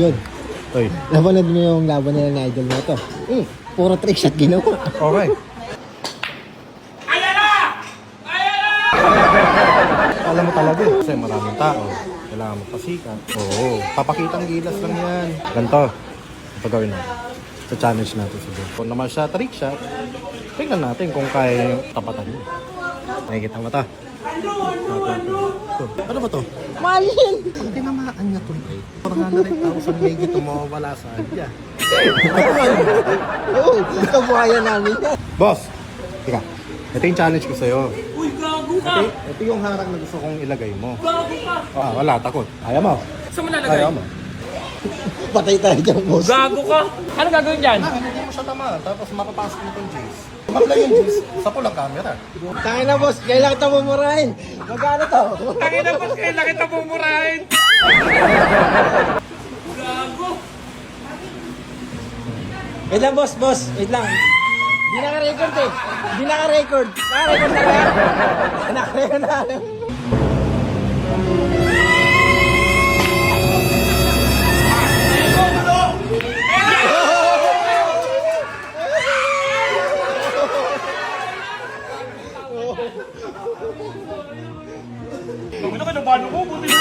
Jun, Oy. napanood mo yung laban nila ng idol mo to? Puro trick shot ginawa. Okay. Alam mo talaga eh. Kasi maraming tao. Kailangan magpasikat. Oo. Papakitang gilas lang yan. Ganito. Ito gawin natin. Sa challenge natin siguro. Kung naman siya trick shot, tingnan natin kung kaya niya yung tapatan niya. Nakikita mo ito. Ano ba to? Malin! Pag tinamaan niya to, 400,000 may gito mawawala sa kanya. Oo, kabuhayan namin. Boss! Tika. Ito yung challenge ko sa'yo. Uy, gago ka! Ito yung harang na gusto kong ilagay mo. Gago ka! Ah, wala, takot. Ayaw mo. Saan mo lalagay? Ayaw mo. Patay tayo dyan, boss. Gago ka! Ano gagawin dyan? Ah, hindi mo siya tama. Tapos mapapasok mo itong jeans. Tumagla yung jeans sa pulang camera. Tangin na, boss. Kailangan ito mumurahin. Magkano to? Tangin na boss, kailan kita mumurahin! Gago! Wait lang, boss. Wait lang. Di naka-record eh. Di naka-record. Naka-record na kaya? Naka-record na. Ano ka na, balo mo? Buti na.